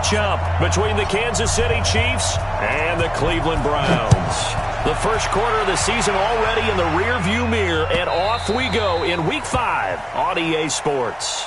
matchup between the Kansas City Chiefs and the Cleveland Browns. The first quarter of the season already in the rearview mirror, and off we go in Week 5 on EA Sports.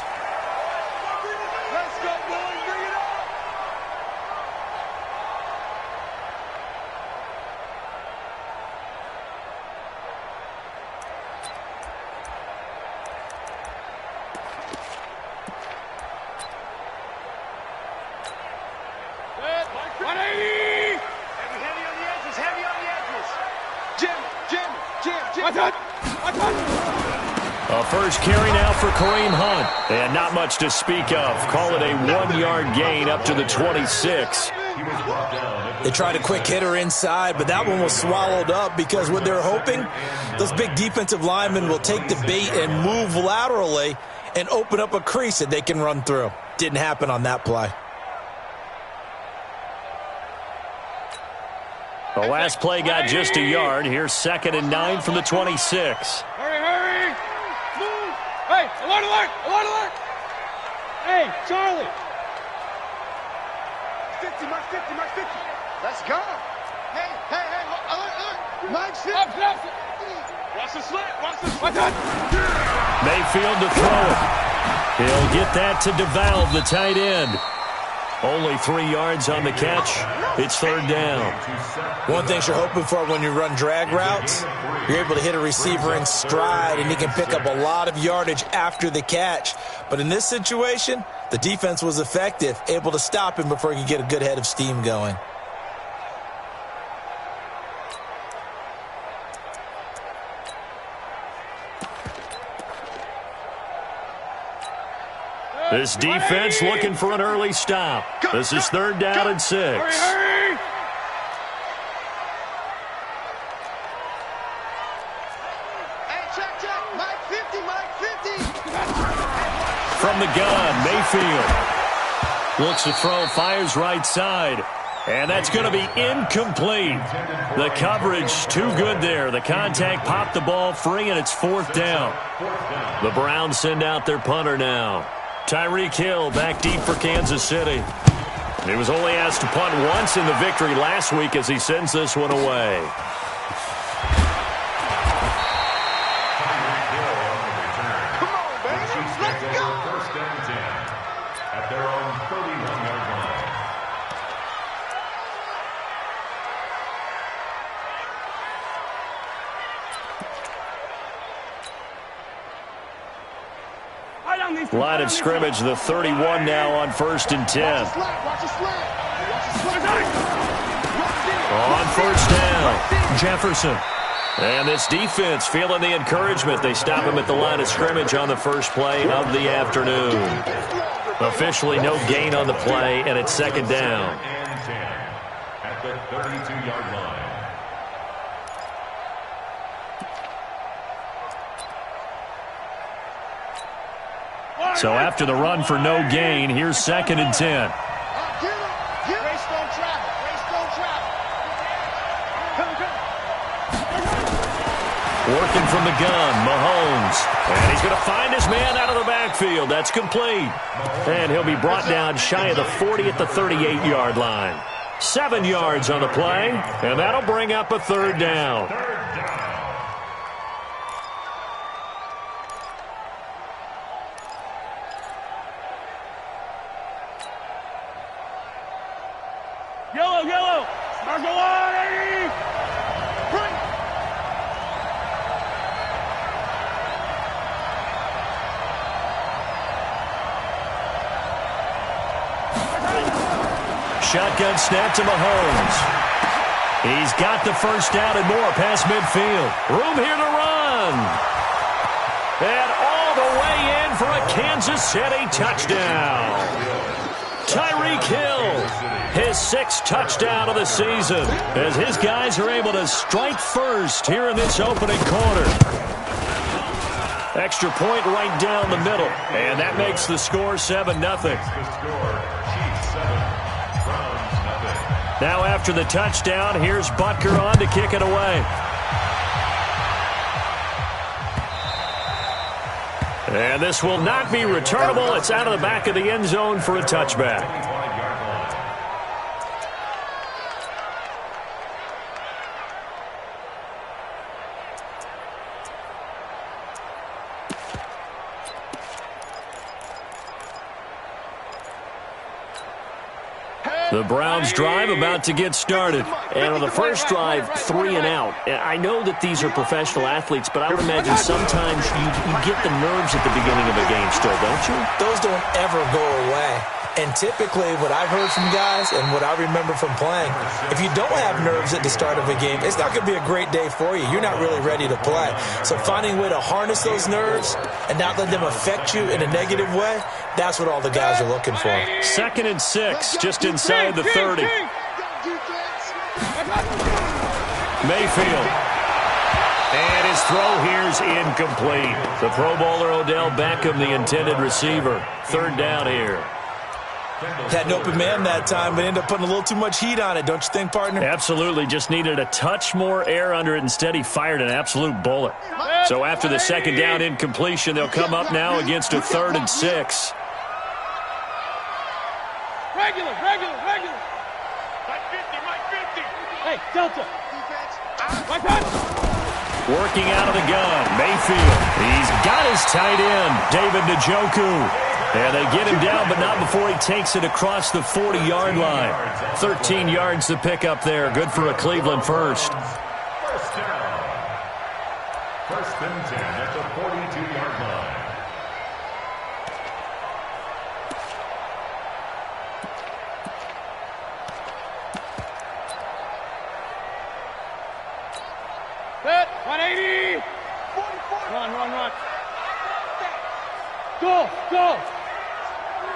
A first carry now for Kareem Hunt. And not much to speak of. Call it a 1-yard gain up to the 26. They tried a quick hitter inside, but that one was swallowed up because what they're hoping, those big defensive linemen will take the bait and move laterally and open up a crease that they can run through. Didn't happen on that play. The last play got just a yard. Here's 2nd and 9 from the 26. Hurry! Move! Hey, alert! Alert! Hey, Charlie! 50, mark 50. Let's go! Hey, alert! Mike 50! Watch the slant! Watch that! Mayfield to throw it. He'll get that to DeValve, the tight end. Only 3 yards on the catch. It's 3rd down. One thing you're hoping for when you run drag routes, you're able to hit a receiver in stride, and he can pick up a lot of yardage after the catch. But in this situation, the defense was effective, able to stop him before he could get a good head of steam going. This defense looking for an early stop. This is 3rd down and 6. Hurry! Hey, check. Mike 50. From the gun, Mayfield looks to throw, fires right side. And that's going to be incomplete. The coverage too good there. The contact popped the ball free, and it's 4th down. The Browns send out their punter now. Tyreek Hill back deep for Kansas City. He was only asked to punt once in the victory last week as he sends this one away. Come on, baby. Let's go. First down 10 at their own 31-yard line. Line of scrimmage, the 31 now on 1st and 10. On 1st down, Jefferson. And this defense feeling the encouragement. They stop him at the line of scrimmage on the first play of the afternoon. Officially no gain on the play, and it's 2nd down. And 10 at the 32-yard line. So after the run for no gain, here's 2nd and 10. Working from the gun, Mahomes. And he's going to find his man out of the backfield. That's complete. And he'll be brought down shy of the 40 at the 38-yard line. 7 yards on the play, and that'll bring up a 3rd down. Yellow! Margolani! Shotgun snap to Mahomes. He's got the first down and more past midfield. Room here to run. And all the way in for a Kansas City touchdown. Tyreek Hill, his 6th touchdown of the season, as his guys are able to strike first here in this opening quarter. Extra point right down the middle, and that makes the score 7-0. Now after the touchdown, here's Butker on to kick it away. And this will not be returnable. It's out of the back of the end zone for a touchback. The Browns drive about to get started. And on the first drive, 3 and out. I know that these are professional athletes, but I would imagine sometimes you get the nerves at the beginning of a game still, don't you? Those don't ever go away. And typically what I've heard from guys and what I remember from playing, if you don't have nerves at the start of a game, it's not going to be a great day for you. You're not really ready to play. So finding a way to harness those nerves and not let them affect you in a negative way, that's what all the guys are looking for. 2nd and 6, just inside the 30. Mayfield. And his throw here's incomplete. The Pro Bowler Odell Beckham, the intended receiver. 3rd down here. Had an open man that time, but ended up putting a little too much heat on it, don't you think, partner? Absolutely. Just needed a touch more air under it. Instead, he fired an absolute bullet. So after the 2nd down incompletion, they'll come up now against a 3rd and 6. Regular. Mike 50, Mike 50. Hey, Delta. Mike 50. Working out of the gun, Mayfield. He's got his tight end, David Njoku. And they get him down, but not before he takes it across the 40-yard line. 13 yards to pick up there. Good for a Cleveland first. First down. 1st and 10 at the 42-yard line. Set, 180. 44. Run. Go.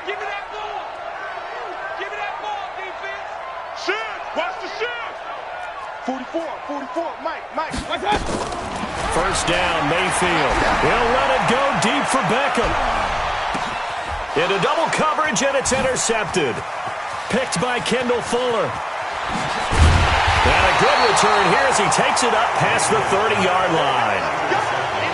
Give me that ball, defense. Shoot. Watch the shoot. 44. Mike. First down, Mayfield. He'll let it go deep for Beckham. Into double coverage, and it's intercepted. Picked by Kendall Fuller. And a good return here as he takes it up past the 30-yard line.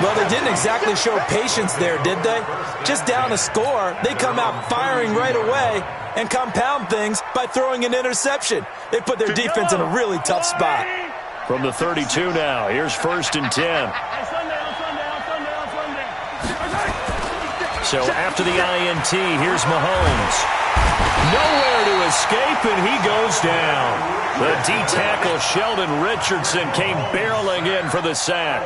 Well, they didn't exactly show patience there, did they? Just down a score, they come out firing right away and compound things by throwing an interception. They put their defense in a really tough spot. From the 32 now, here's 1st and 10. So after the INT, here's Mahomes. Nowhere to escape, and he goes down. The D-tackle Sheldon Richardson came barreling in for the sack.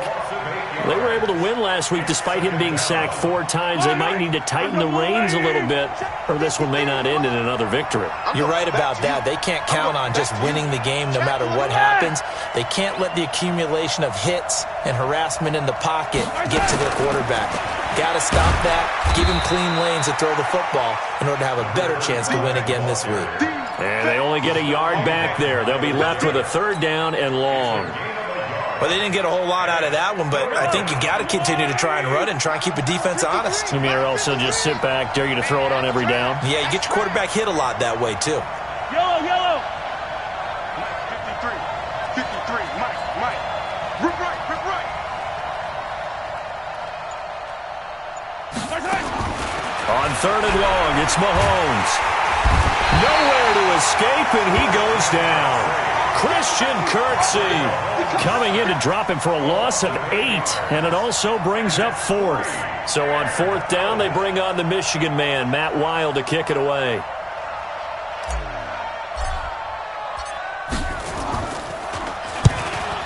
They were able to win last week despite him being sacked 4 times. They might need to tighten the reins a little bit, or this one may not end in another victory. You're right about that. They can't count on just winning the game no matter what happens. They can't let the accumulation of hits and harassment in the pocket get to their quarterback. Got to stop that, give him clean lanes to throw the football in order to have a better chance to win again this week. And they only get a yard back there. They'll be left with a 3rd down and long. Well, they didn't get a whole lot out of that one, but I think you got to continue to try and run and try and keep the defense honest. You mean or else they'll just sit back, dare you to throw it on every down? Yeah, you get your quarterback hit a lot that way, too. Yellow. 53, Mike. Rip right. On 3rd and long, it's Mahomes. Nowhere to escape, and he goes down. Christian Kirksey coming in to drop him for a loss of 8, and it also brings up 4th. So on 4th down, they bring on the Michigan man, Matt Wild, to kick it away.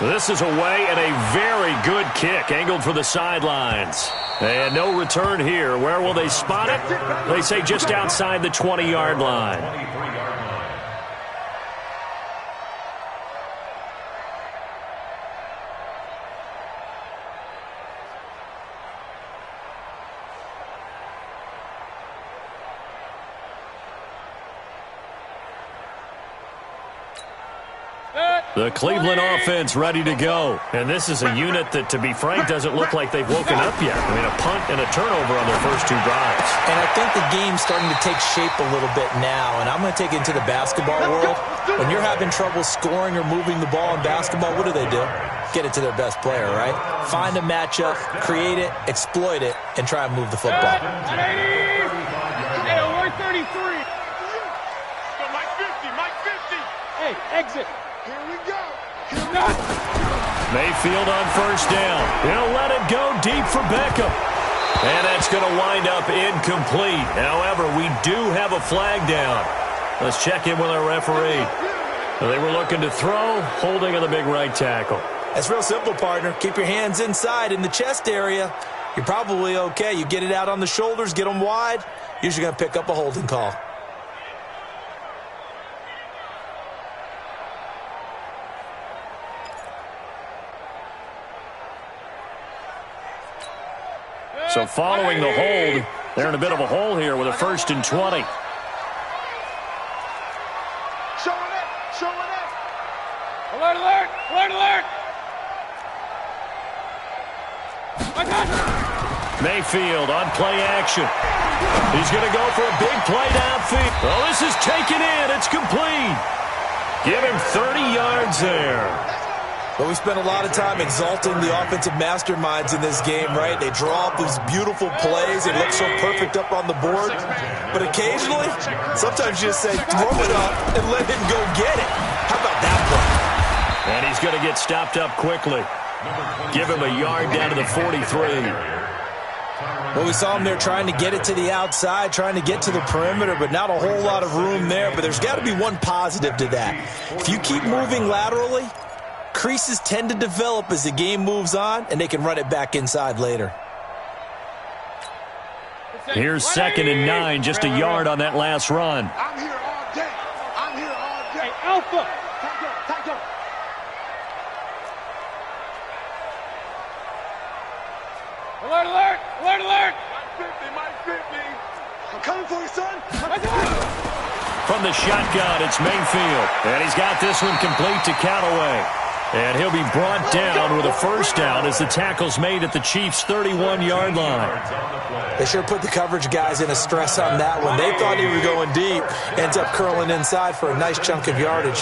This is away, and a very good kick, angled for the sidelines. And no return here. Where will they spot it? They say just outside the 20-yard line. The Cleveland offense ready to go. And this is a unit that, to be frank, doesn't look like they've woken up yet. I mean, a punt and a turnover on their first 2 drives. And I think the game's starting to take shape a little bit now. And I'm going to take it into the basketball world. When you're having trouble scoring or moving the ball in basketball, what do? Get it to their best player, right? Find a matchup, create it, exploit it, and try and move the football. 133. Mike 50. Hey, exit. Here we go. Mayfield on 1st down. He'll let it go deep for Beckham. And that's going to wind up incomplete. However, we do have a flag down. Let's check in with our referee. They were looking to throw, holding on the big right tackle. That's real simple, partner. Keep your hands inside in the chest area. You're probably okay. You get it out on the shoulders, get them wide. Usually going to pick up a holding call. So following the hold, they're in a bit of a hole here with a 1st and 20. Show it up! Show it up! Alert, alert! Alert, alert! Mayfield on play action. He's going to go for a big play downfield. Oh, this is taken in. It's complete. Give him 30 yards there. But we spent a lot of time exalting the offensive masterminds in this game, right? They draw up these beautiful plays. They look so perfect up on the board. But occasionally, sometimes you just say, throw it up and let him go get it. How about that play? And he's going to get stopped up quickly. Give him a yard down to the 43. Well, we saw him there trying to get it to the outside, trying to get to the perimeter, but not a whole lot of room there. But there's got to be one positive to that. If you keep moving laterally, creases tend to develop as the game moves on, and they can run it back inside later. Here's 2nd and 9, just a yard on that last run. I'm here all day. I'm here all day. Hey, Alpha! Tackle! Alert, alert! Alert, alert! Mike 50. I'm coming for you, son. From the shotgun, it's Mayfield. And he's got this one complete to Callaway. And he'll be brought down with a 1st down as the tackle's made at the Chiefs' 31-yard line. They sure put the coverage guys in a stress on that one. They thought he was going deep. Ends up curling inside for a nice chunk of yardage.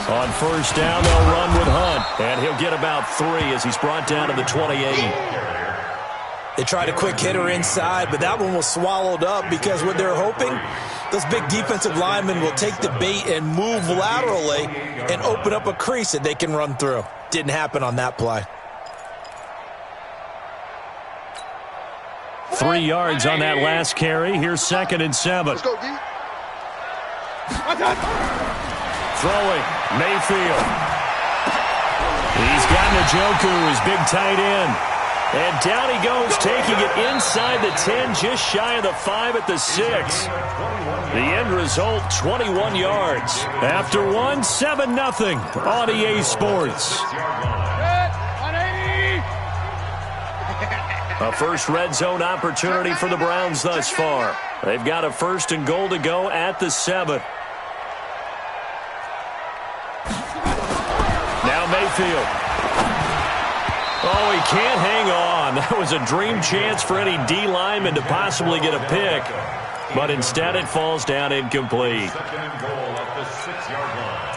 On 1st down, they'll run with Hunt. And he'll get about 3 as he's brought down to the 28. They tried a quick hitter inside, but that one was swallowed up because what they're hoping, those big defensive linemen will take the bait and move laterally and open up a crease that they can run through. Didn't happen on that play. 3 yards on that last carry. Here's 2nd and 7. Let's go, D. Throwing, Mayfield. He's got Njoku, his big tight end. And down he goes, taking it inside the 10, just shy of the 5 at the 6. The end result, 21 yards. After one, 7-0 on EA Sports. A first red zone opportunity for the Browns thus far. They've got a 1st and goal to go at the 7. Now Mayfield. Oh, he can't hang on. That was a dream chance for any D lineman to possibly get a pick. But instead it falls down incomplete. 2nd and goal at the 6-yard line.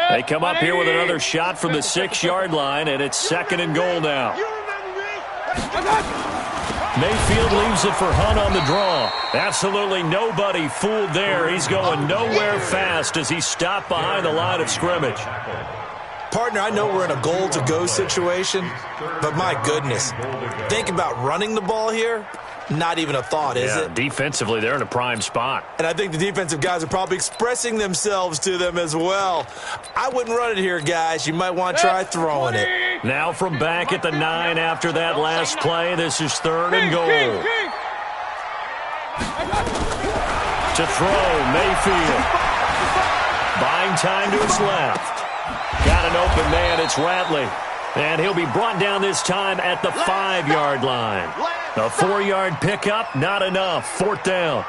They come up here with another shot from the 6-yard line, and it's 2nd and goal now. Mayfield leaves it for Hunt on the draw. Absolutely nobody fooled there. He's going nowhere fast as he's stopped behind the line of scrimmage. Partner, I know we're in a goal-to-go situation, but my goodness, think about running the ball here. Not even a thought, is it? Defensively, they're in a prime spot. And I think the defensive guys are probably expressing themselves to them as well. I wouldn't run it here, guys. You might want to try throwing it. Now from back at the 9 after that last play, this is 3rd and goal. To throw, Mayfield. Buying time to his left. Got an open man, it's Ratley. And he'll be brought down this time at the 5-yard line. A 4-yard pickup, not enough. 4th down.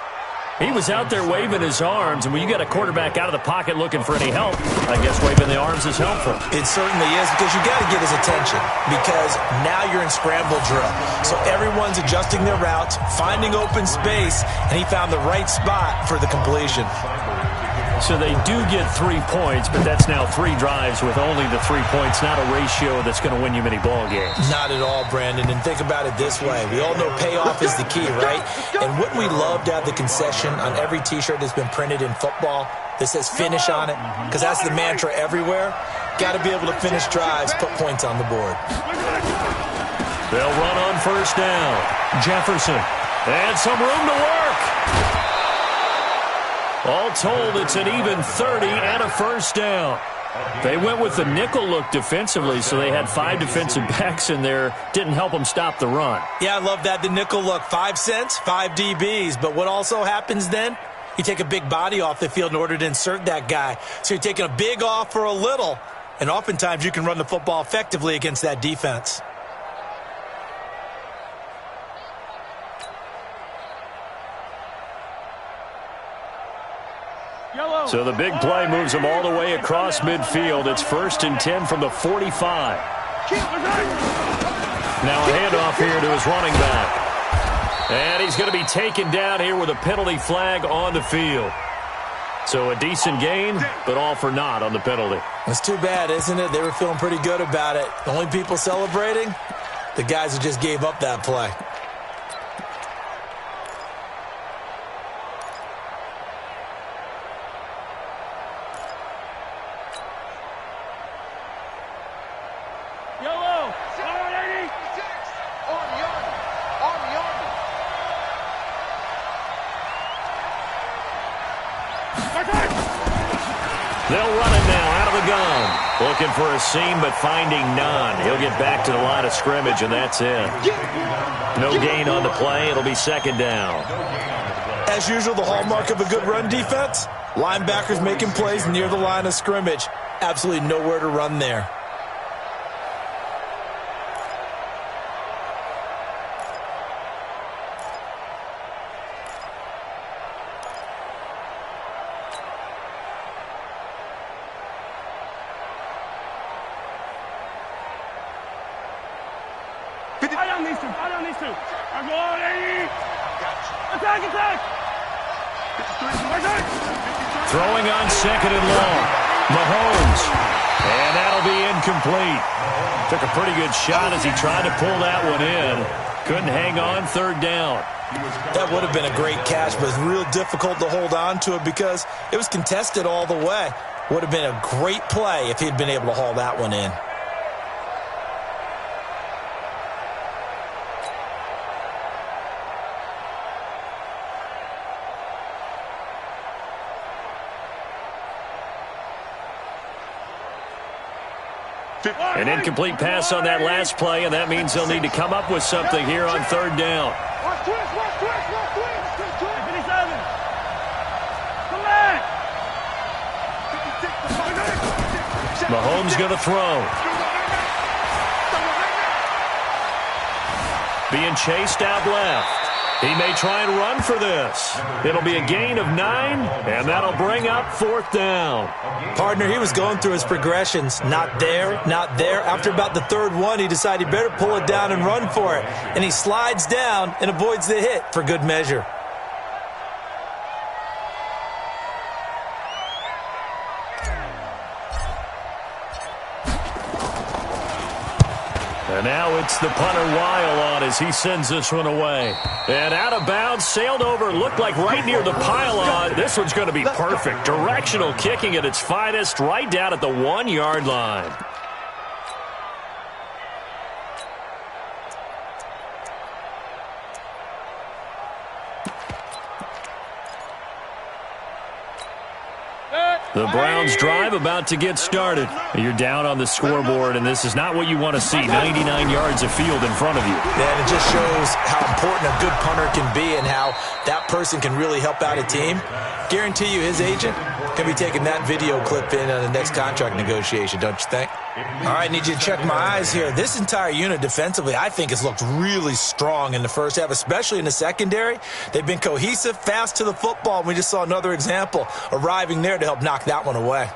He was out there waving his arms, and when you got a quarterback out of the pocket looking for any help, I guess waving the arms is helpful. It certainly is, because you got to get his attention, because now you're in scramble drill. So everyone's adjusting their routes, finding open space, and he found the right spot for the completion. So they do get 3 points, but that's now 3 drives with only the 3 points, not a ratio that's going to win you many ball games. Not at all, Brandon. And think about it this way. We all know payoff is the key, right? And wouldn't we love to have the concession on every T-shirt that's been printed in football that says finish on it? Because that's the mantra everywhere. Got to be able to finish drives, put points on the board. They'll run on first down. Jefferson. And some room to work. All told, it's an even 30 and a first down. They went with the nickel look defensively, so they had 5 defensive backs in there. Didn't help them stop the run. Yeah, I love that, the nickel look. 5 cents, 5 DBs. But what also happens then? You take a big body off the field in order to insert that guy. So you're taking a big off for a little. And oftentimes you can run the football effectively against that defense. So the big play moves them all the way across midfield. It's 1st and 10 from the 45. Now a handoff here to his running back. And he's going to be taken down here with a penalty flag on the field. So a decent gain, but all for naught on the penalty. It's too bad, isn't it? They were feeling pretty good about it. The only people celebrating, the guys who just gave up that play. They'll run it now out of the gun. Looking for a seam, but finding none. He'll get back to the line of scrimmage, and that's it. No gain on the play. It'll be 2nd down. As usual, the hallmark of a good run defense, linebackers making plays near the line of scrimmage. Absolutely nowhere to run there. Throwing on 2nd and long. Mahomes. And that'll be incomplete. Took a pretty good shot as he tried to pull that one in. Couldn't hang on 3rd down. That would have been a great catch, but it's real difficult to hold on to it because it was contested all the way. Would have been a great play if he'd been able to haul that one in. An incomplete pass on that last play, and that means they'll need to come up with something here on 3rd down. Mahomes going to throw. Being chased out left. He may try and run for this. It'll be a gain of 9, and that'll bring up 4th down. Partner, he was going through his progressions. Not there, not there. After about the 3rd one, he decided he better pull it down and run for it. And he slides down and avoids the hit for good measure. And now it's the punter Weil on as he sends this one away. And out of bounds, sailed over, looked like right near the pylon. This one's going to be perfect. Directional kicking at its finest, right down at the 1-yard line. The Browns drive about to get started. You're down on the scoreboard, and this is not what you want to see. 99 yards of field in front of you. Yeah, and it just shows how important a good punter can be and how that person can really help out a team. Guarantee you his agent can be taking that video clip in on the next contract negotiation, don't you think? All right, need you to check my eyes here. This entire unit defensively, I think, has looked really strong in the first half, especially in the secondary. They've been cohesive, fast to the football, and we just saw another example arriving there to help knock that one away.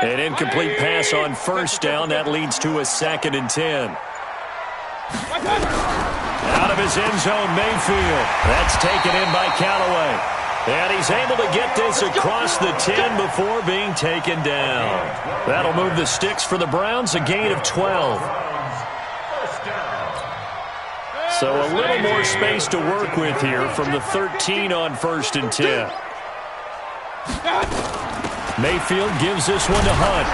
An incomplete pass on first down. That leads to a 2nd and 10. Out of his end zone, Mayfield. That's taken in by Callaway. And he's able to get this across the 10 before being taken down. That'll move the sticks for the Browns, a gain of 12. So a little more space to work with here from the 13 on 1st and 10. Mayfield gives this one to Hunt.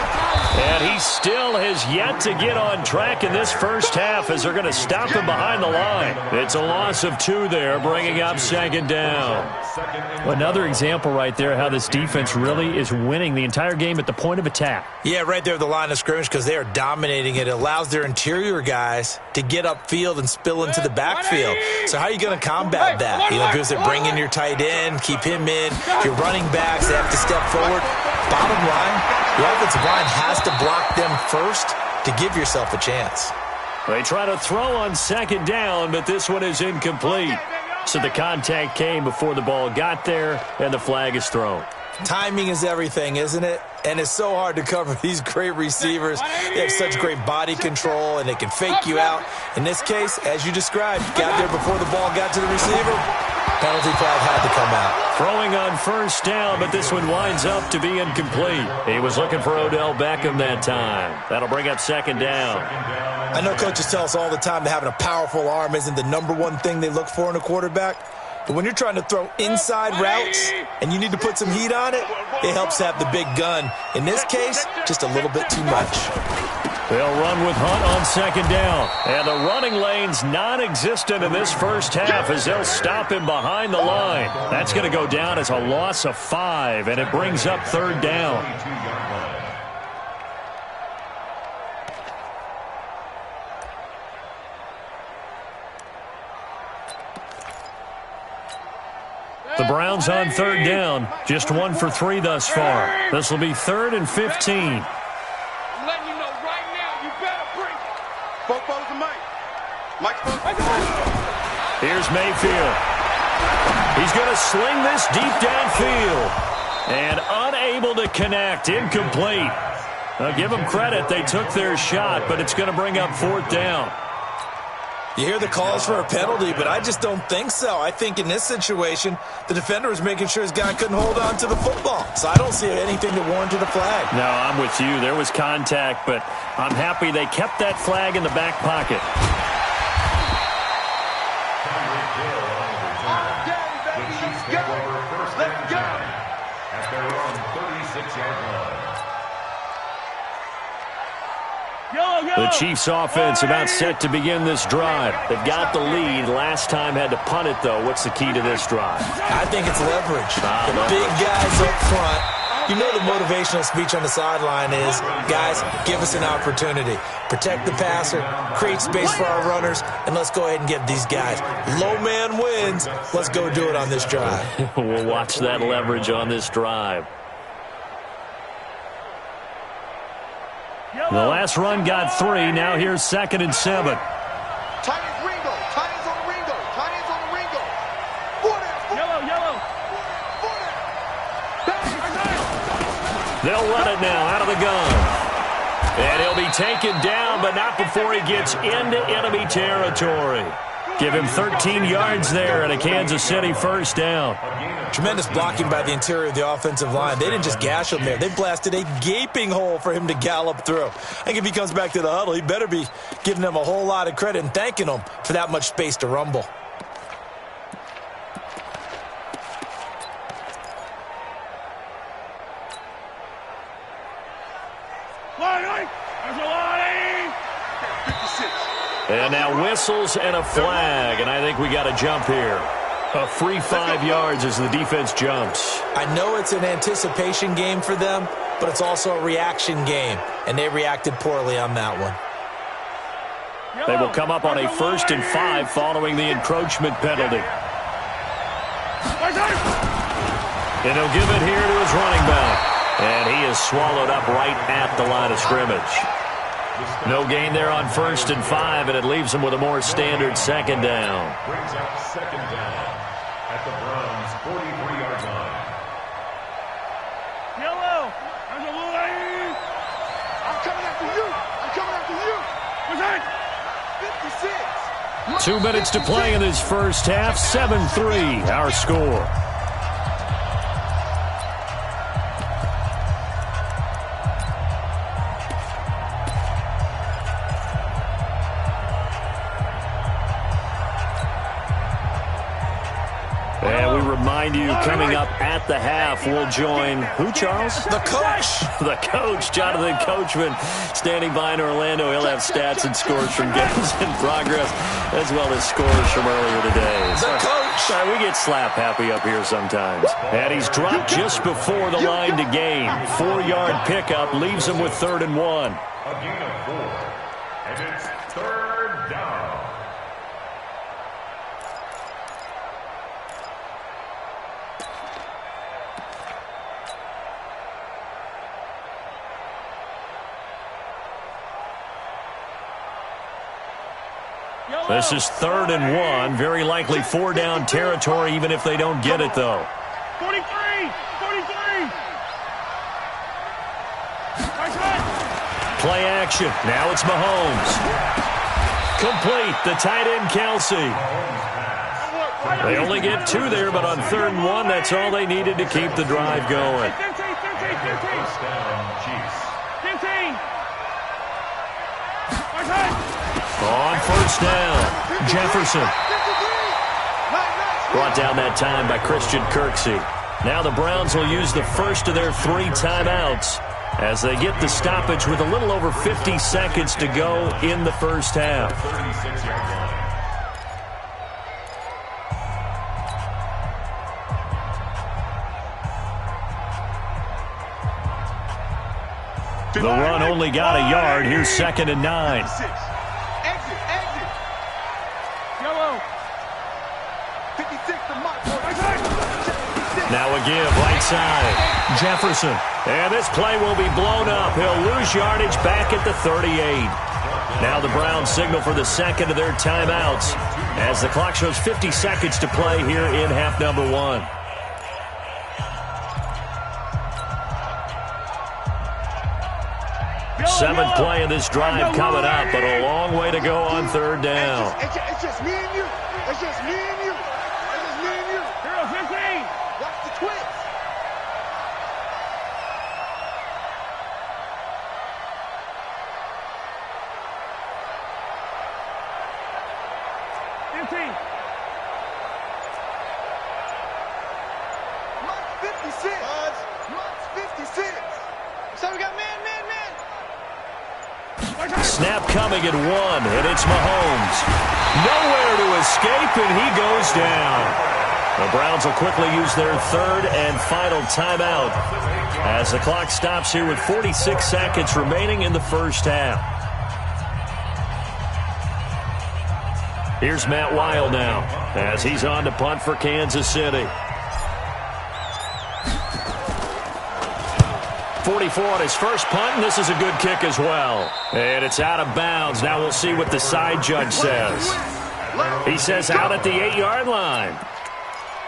And he still has yet to get on track in this first half as they're going to stop him behind the line. It's a loss of 2 there, bringing up 2nd down. Another example right there how this defense really is winning the entire game at the point of attack. Yeah, right there at the line of scrimmage because they are dominating it. It allows their interior guys to get upfield and spill into the backfield. So how are you going to combat that? You know, because they bring in your tight end, keep him in. Your running backs, they have to step forward. Bottom line, the offensive line has to block them first to give yourself a chance. They try to throw on 2nd down, but this one is incomplete. So the contact came before the ball got there, and the flag is thrown. Timing is everything, isn't it? And it's so hard to cover these great receivers. They have such great body control, and they can fake you out. In this case, as you described, got there before the ball got to the receiver. Penalty flag had to come out. Throwing on 1st down, but this one winds up to be incomplete. He was looking for Odell Beckham that time. That'll bring up 2nd down. I know coaches tell us all the time that having a powerful arm isn't the #1 thing they look for in a quarterback. But when you're trying to throw inside routes and you need to put some heat on it, it helps to have the big gun. In this case, just a little bit too much. They'll run with Hunt on 2nd down. And the running lane's non-existent in this first half as they'll stop him behind the line. That's going to go down as a loss of 5, and it brings up 3rd down. The Browns on 3rd down, just 1 for 3 thus far. This will be 3rd and 15. I'm letting you know right now, you better bring it. Both of Mike. Mike's Here's Mayfield. He's going to sling this deep downfield. And unable to connect, incomplete. Now give them credit, they took their shot, but it's going to bring up 4th down. You hear the calls for a penalty, but I just don't think so. I think in this situation, the defender was making sure his guy couldn't hold on to the football. So I don't see anything that warranted a flag. No, I'm with you. There was contact, but I'm happy they kept that flag in the back pocket. At their own 36-yard line. The Chiefs offense about set to begin this drive. They've got the lead. Last time had to punt it, though. What's the key to this drive? I think it's leverage. The big guys up front. You know the motivational speech on the sideline is, guys, give us an opportunity. Protect the passer, create space for our runners, and let's go ahead and give these guys. Low man wins. Let's go do it on this drive. We'll watch that leverage on this drive. The last run got 3. Now here's 2nd and 7. Tight ends Ringo. Tight ends on the Ringo. Tight ends on the Ringo. Yellow. They'll run it now out of the gun. And he'll be taken down, but not before he gets into enemy territory. Give him 13 yards there and a Kansas City 1st down. Tremendous blocking by the interior of the offensive line. They didn't just gash him there. They blasted a gaping hole for him to gallop through. I think if he comes back to the huddle, he better be giving them a whole lot of credit and thanking them for that much space to rumble. And now whistles and a flag, and I think we got a jump here. A free 5 yards as the defense jumps. I know it's an anticipation game for them, but it's also a reaction game, and they reacted poorly on that one. They will come up on a 1st and 5 following the encroachment penalty. And he'll give it here to his running back. And he is swallowed up right at the line of scrimmage. No gain there on 1st and 5, and it leaves him with a more standard 2nd down. Brings up 2nd down at the Browns' 43-yard line. 2 minutes to play in this first half. 7-3, our score. And we remind you, coming up at the half, we'll join who, Charles? The coach. The coach, Jonathan Coachman, standing by in Orlando. He'll have stats and scores from games in progress, as well as scores from earlier today. The coach. Sorry, we get slap happy up here sometimes. And he's dropped just before the line to gain. 4-yard pickup leaves him with 3rd and 1. A gain of 4. And it's 3rd down. This is 3rd and 1. Very likely 4-down territory, even if they don't get it, though. 43! 43! Play action. Now it's Mahomes. Complete. The tight end, Kelsey. They only get 2 there, but on 3rd and 1, that's all they needed to keep the drive going. 15! On 1st down, Jefferson. Brought down that time by Christian Kirksey. Now the Browns will use the first of their 3 timeouts as they get the stoppage with a little over 50 seconds to go in the first half. 36-yard line. The run only got a yard. Here's 2nd and 9. Now a give, right side. Jefferson. And this play will be blown up. He'll lose yardage back at the 38. Now the Browns signal for the 2nd of their timeouts as the clock shows 50 seconds to play here in half number 1. Seventh play of this drive coming up, but a long way to go on 3rd down. It's just me and you. It's just me and you. It's just me and you. Hero 15. Watch the twist. Mark 56. Mark 56. So we got man. Snap coming at 1, and it's Mahomes. Nowhere to escape, and he goes down. The Browns will quickly use their 3rd and final timeout as the clock stops here with 46 seconds remaining in the first half. Here's Matt Weil now as he's on to punt for Kansas City. 44 on his first punt, and this is a good kick as well. And it's out of bounds. Now we'll see what the side judge says. He says out at the 8-yard line.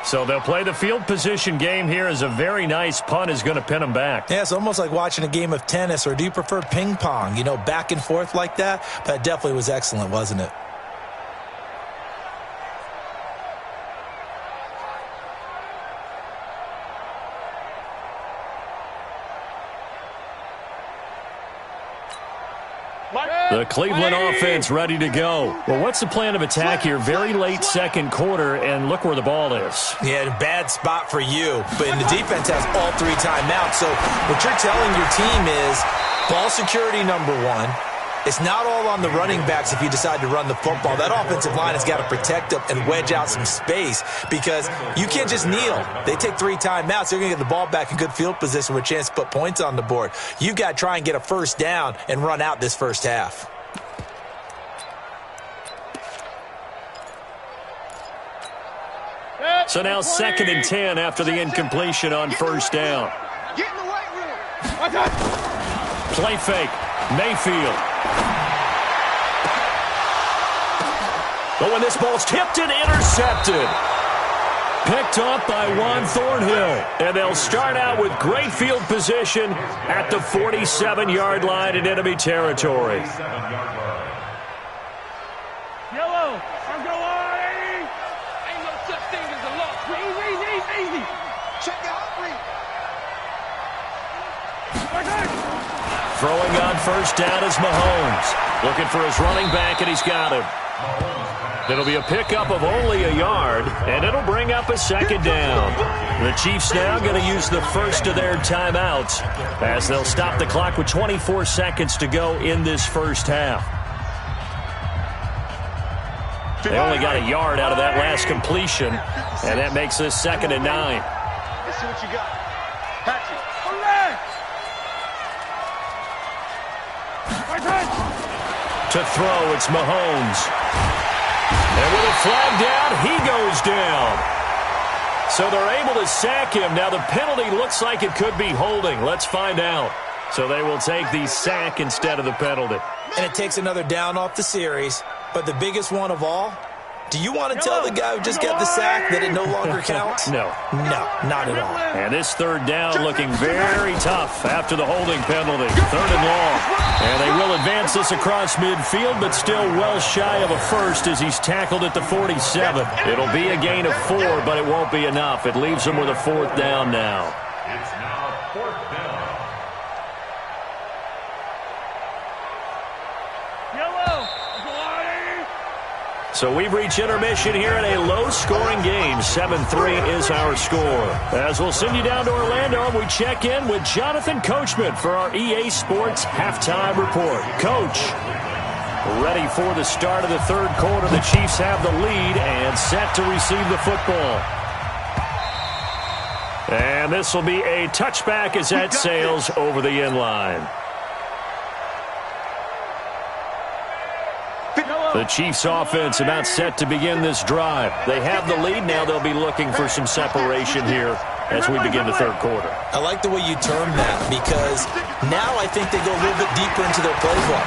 So they'll play the field position game here as a very nice punt is going to pin them back. Yeah, it's almost like watching a game of tennis, or do you prefer ping pong? You know, back and forth like that? That definitely was excellent, wasn't it? The Cleveland offense ready to go. Well, what's the plan of attack here? Very late 2nd quarter, and look where the ball is. Yeah, bad spot for you. But the defense has all 3 timeouts. So what you're telling your team is ball security number 1. It's not all on the running backs if you decide to run the football. That offensive line has got to protect them and wedge out some space because you can't just kneel. They take 3 timeouts. They're going to get the ball back in good field position with a chance to put points on the board. You've got to try and get a first down and run out this first half. So now 2nd and 10 after the incompletion on 1st down. Get in the white room. Play fake. Mayfield. But when this ball's tipped and intercepted. Picked up by Juan Thornhill. And they'll start out with great field position at the 47-yard line in enemy territory. go on, ain't no such thing as a loss. Easy. Check out, Throwing on first down is Mahomes. Looking for his running back, and he's got him. It'll be a pickup of only a yard, and it'll bring up a second down. The Chiefs now going to use the first of their timeouts as they'll stop the clock with 24 seconds to go in this first half. They only got a yard out of that last completion, and that makes this 2nd and 9. Let's see what you got. Patrick. To throw, it's Mahomes. And with a flag down, he goes down. So they're able to sack him. Now the penalty looks like it could be holding. Let's find out. So they will take the sack instead of the penalty. And it takes another down off the series. But the biggest one of all, do you want to tell the guy who just got the sack that it no longer counts? No. No, not at all. And this 3rd down looking very tough after the holding penalty. 3rd and long. And they will advance this across midfield, but still well shy of a first as he's tackled at the 47. It'll be a gain of 4, but it won't be enough. It leaves them with a 4th down now. It's now 4th down. So we've reached intermission here in a low-scoring game. 7-3 is our score. As we'll send you down to Orlando, we check in with Jonathan Coachman for our EA Sports Halftime Report. Coach, ready for the start of the 3rd quarter. The Chiefs have the lead and set to receive the football. And this will be a touchback as that sails over the end line. The Chiefs offense about set to begin this drive. They have the lead. Now they'll be looking for some separation here as we begin the 3rd quarter. I like the way you term that because now I think they go a little bit deeper into their playbook.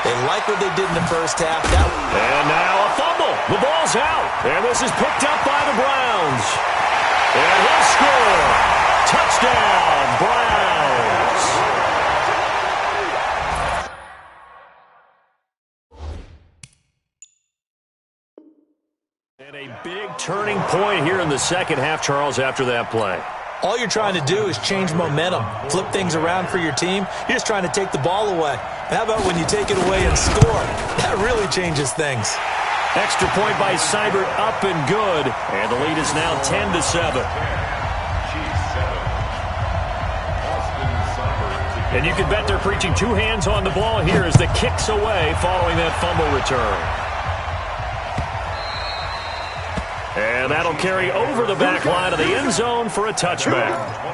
They like what they did in the first half. And now a fumble. The ball's out. And this is picked up by the Browns. And he'll score. Touchdown, Browns. And a big turning point here in the 2nd half, Charles, after that play. All you're trying to do is change momentum, flip things around for your team. You're just trying to take the ball away. How about when you take it away and score? That really changes things. Extra point by Seibert, up and good. And the lead is now 10-7. And you can bet they're preaching 2 hands on the ball here as the kick's away following that fumble return. And that'll carry over the back line of the end zone for a touchback.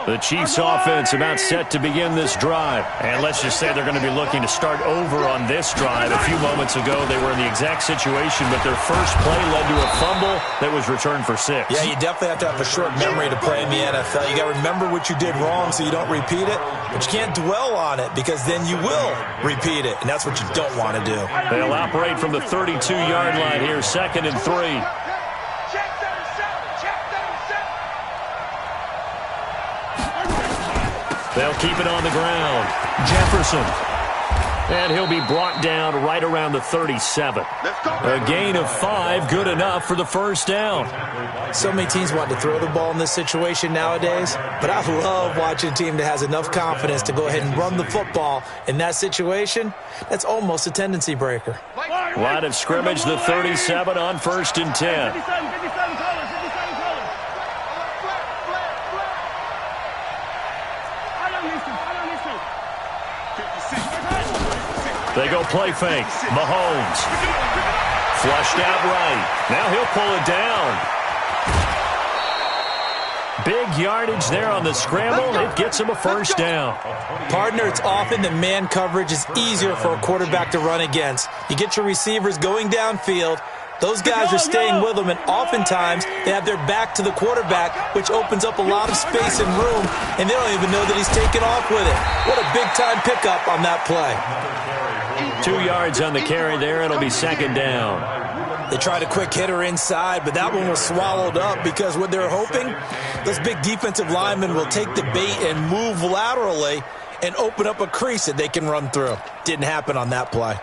The Chiefs offense about set to begin this drive. And let's just say they're going to be looking to start over on this drive. A few moments ago, they were in the exact situation, but their first play led to a fumble that was returned for 6. Yeah, you definitely have to have a short memory to play in the NFL. You got to remember what you did wrong so you don't repeat it, but you can't dwell on it because then you will repeat it, and that's what you don't want to do. They'll operate from the 32-yard line here, 2nd and 3. They'll keep it on the ground. Jefferson. And he'll be brought down right around the 37. A gain of 5, good enough for the first down. So many teams want to throw the ball in this situation nowadays, but I love watching a team that has enough confidence to go ahead and run the football in that situation. That's almost a tendency breaker. Line of scrimmage, the 37 on 1st and 10. They go play fake. Mahomes. Flushed out right. Now he'll pull it down. Big yardage there on the scramble. It gets him a first down. Partner, it's often that man coverage is easier for a quarterback to run against. You get your receivers going downfield. Those guys are staying with them, and oftentimes they have their back to the quarterback, which opens up a lot of space and room, and they don't even know that he's taken off with it. What a big-time pickup on that play. 2 yards on the carry there. It'll be 2nd down. They tried a quick hitter inside, but that one was swallowed up because what they're hoping, those big defensive linemen will take the bait and move laterally and open up a crease that they can run through. Didn't happen on that play.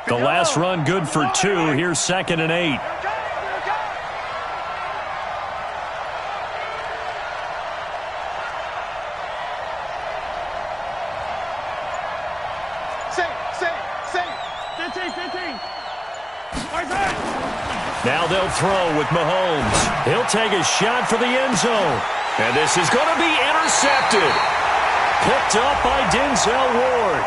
The last run good for 2. Here's 2nd and 8. Now they'll throw with Mahomes. He'll take a shot for the end zone. And this is going to be intercepted. Picked up by Denzel Ward.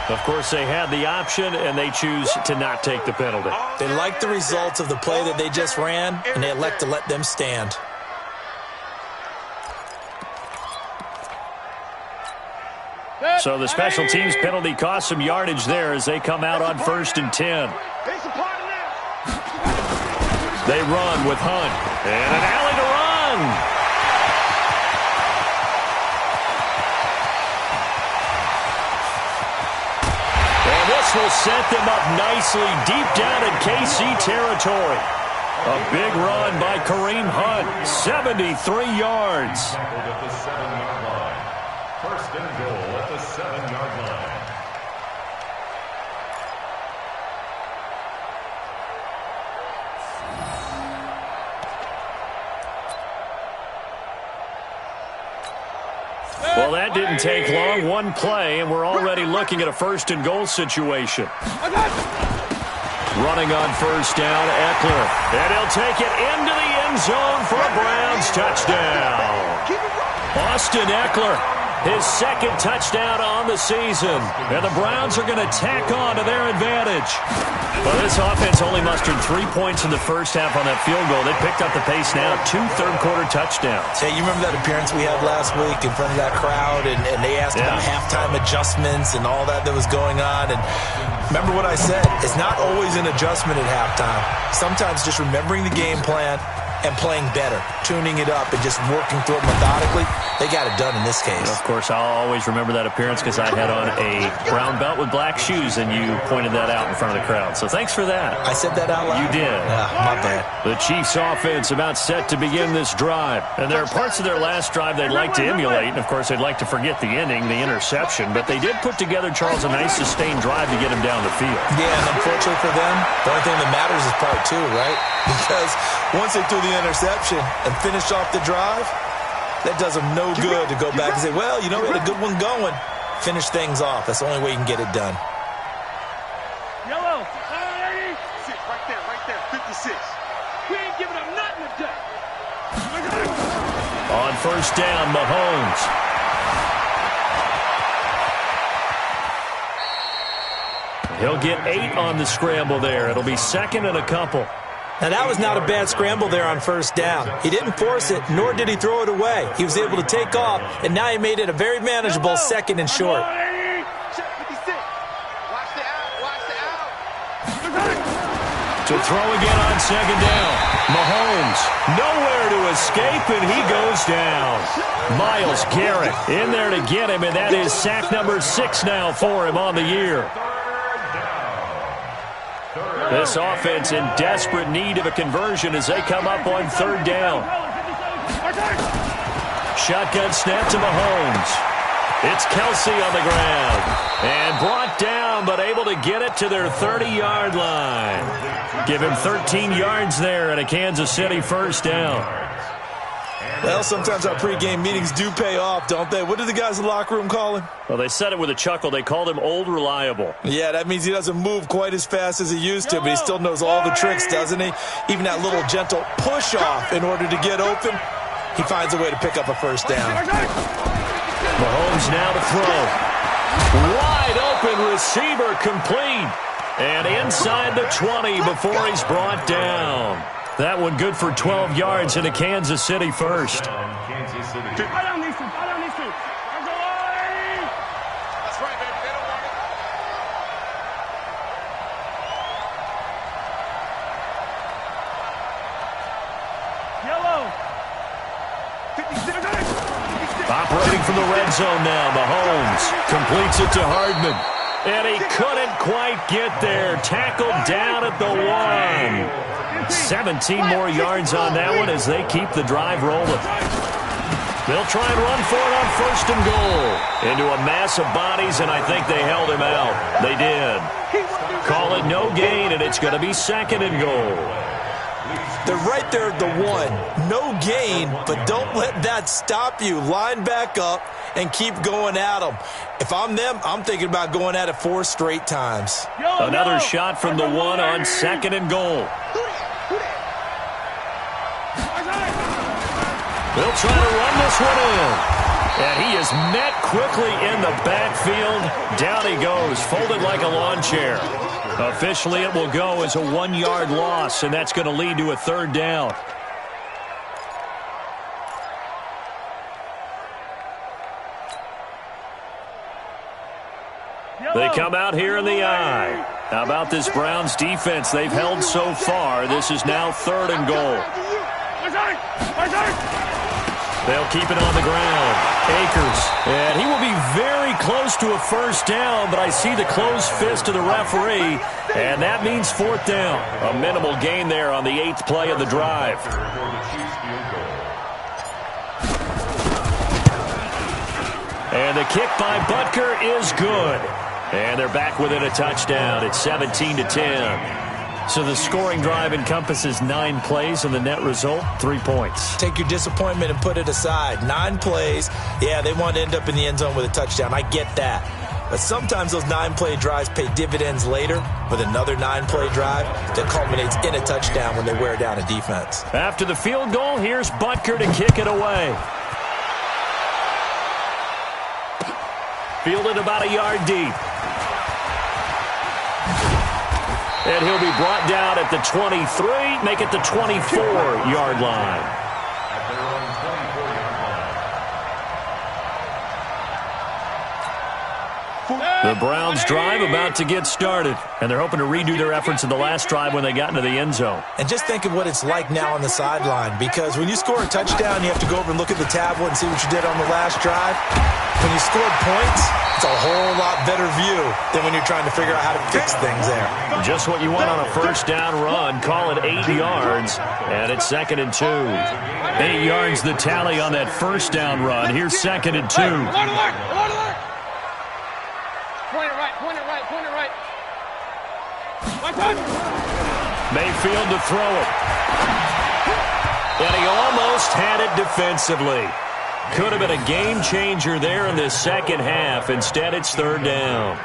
Of course, they had the option, and they choose to not take the penalty. They like the results of the play that they just ran, and they elect to let them stand. So the special teams penalty cost some yardage there as they come out on 1st and 10. They run with Hunt. And an alley to run. And this will set them up nicely deep down in KC territory. A big run by Kareem Hunt. 73 yards. At the 7-yard line. 1st and goal at the 7-yard line. Well, that didn't take long. One play, and we're already looking at a 1st and goal situation. Running on 1st down, Eckler. And he'll take it into the end zone for a Browns touchdown. Austin Eckler, his 2nd touchdown on the season. And the Browns are going to tack on to their advantage. Well, this offense only mustered 3 points in the first half on that field goal. They picked up the pace now, 2 third-quarter touchdowns. Hey, you remember that appearance we had last week in front of that crowd, and they asked about halftime adjustments and all that was going on. And remember what I said, it's not always an adjustment at halftime. Sometimes just remembering the game plan and playing better, tuning it up and just working through it methodically. They got it done in this case. Of course, I'll always remember that appearance because I had on a brown belt with black shoes, and you pointed that out in front of the crowd. So thanks for that. I said that out loud? You did. My bad. The Chiefs offense about set to begin this drive. And there are parts of their last drive they'd like to emulate, and of course they'd like to forget the ending, the interception. But they did put together, Charles, a nice sustained drive to get him down the field. Yeah, and unfortunately for them, the only thing that matters is part 2, right? Because once they threw the interception and finished off the drive, that does them no good to go back and say, well, you know, we had a good one going. Finish things off. That's the only way you can get it done. Yellow. Sit right there, 56. We ain't giving up nothing today. On 1st down, Mahomes. He'll get 8 on the scramble there. It'll be 2nd and a couple. Now, that was not a bad scramble there on 1st down. He didn't force it, nor did he throw it away. He was able to take off, and now he made it a very manageable 2nd and short. To throw again on 2nd down. Mahomes, nowhere to escape, and he goes down. Myles Garrett in there to get him, and that is sack number 6 now for him on the year. This offense in desperate need of a conversion as they come up on 3rd down. Shotgun snap to Mahomes. It's Kelsey on the ground. And brought down, but able to get it to their 30-yard line. Give him 13 yards there and a Kansas City 1st down. Well, sometimes our pregame meetings do pay off, don't they? What did the guys in the locker room call him? Well, they said it with a chuckle. They called him Old Reliable. Yeah, that means he doesn't move quite as fast as he used to, but he still knows all the tricks, doesn't he? Even that little gentle push-off in order to get open, he finds a way to pick up a 1st down. Mahomes now to throw. Wide open receiver complete. And inside the 20 before he's brought down. That one good for 12 yards and a Kansas City 1st. Kansas City. That's right, baby. They don't want it. Yellow. Waiting from the red zone now. Mahomes completes it to Hardman. And he couldn't quite get there. Tackled down at the 1. 17 more yards on that one as they keep the drive rolling. They'll try and run for it on 1st and goal. Into a mass of bodies, and I think they held him out. They did. Call it no gain, and it's going to be 2nd and goal. They're right there at the 1. No gain, but don't let that stop you. Line back up and keep going at them. If I'm them, I'm thinking about going at it 4 straight times. Another shot from the 1 on 2nd and goal. They'll try to run this one in. And he is met quickly in the backfield. Down he goes, folded like a lawn chair. Officially, it will go as a 1-yard loss, and that's going to lead to a 3rd down. They come out here in the eye. How about this Browns defense they've held so far? This is now 3rd and goal. They'll keep it on the ground. Akers. And he will be very close to a 1st down, but I see the closed fist of the referee, and that means 4th down. A minimal gain there on the 8th play of the drive. And the kick by Butker is good. And they're back within a touchdown. It's 17-10. So the scoring drive encompasses 9 plays, and the net result, 3 points. Take your disappointment and put it aside. 9 plays. Yeah, they want to end up in the end zone with a touchdown. I get that. But sometimes those 9-play drives pay dividends later with another 9-play drive that culminates in a touchdown when they wear down a defense. After the field goal, here's Butker to kick it away. Fielded about a yard deep. And he'll be brought down at the 23, make it the 24-yard line. The Browns drive about to get started, and they're hoping to redo their efforts in the last drive when they got into the end zone. And just think of what it's like now on the sideline, because when you score a touchdown, you have to go over and look at the tablet and see what you did on the last drive. When you scored points, it's a whole lot better view than when you're trying to figure out how to fix things there. Just what you want on a 1st down run. Call it 8 yards, and it's 2nd and 2. 8 yards the tally on that 1st down run. Here's 2nd and 2. Point it right. Mayfield to throw it. And he almost had it defensively. Could have been a game changer there in this 2nd half. Instead, it's 3rd down.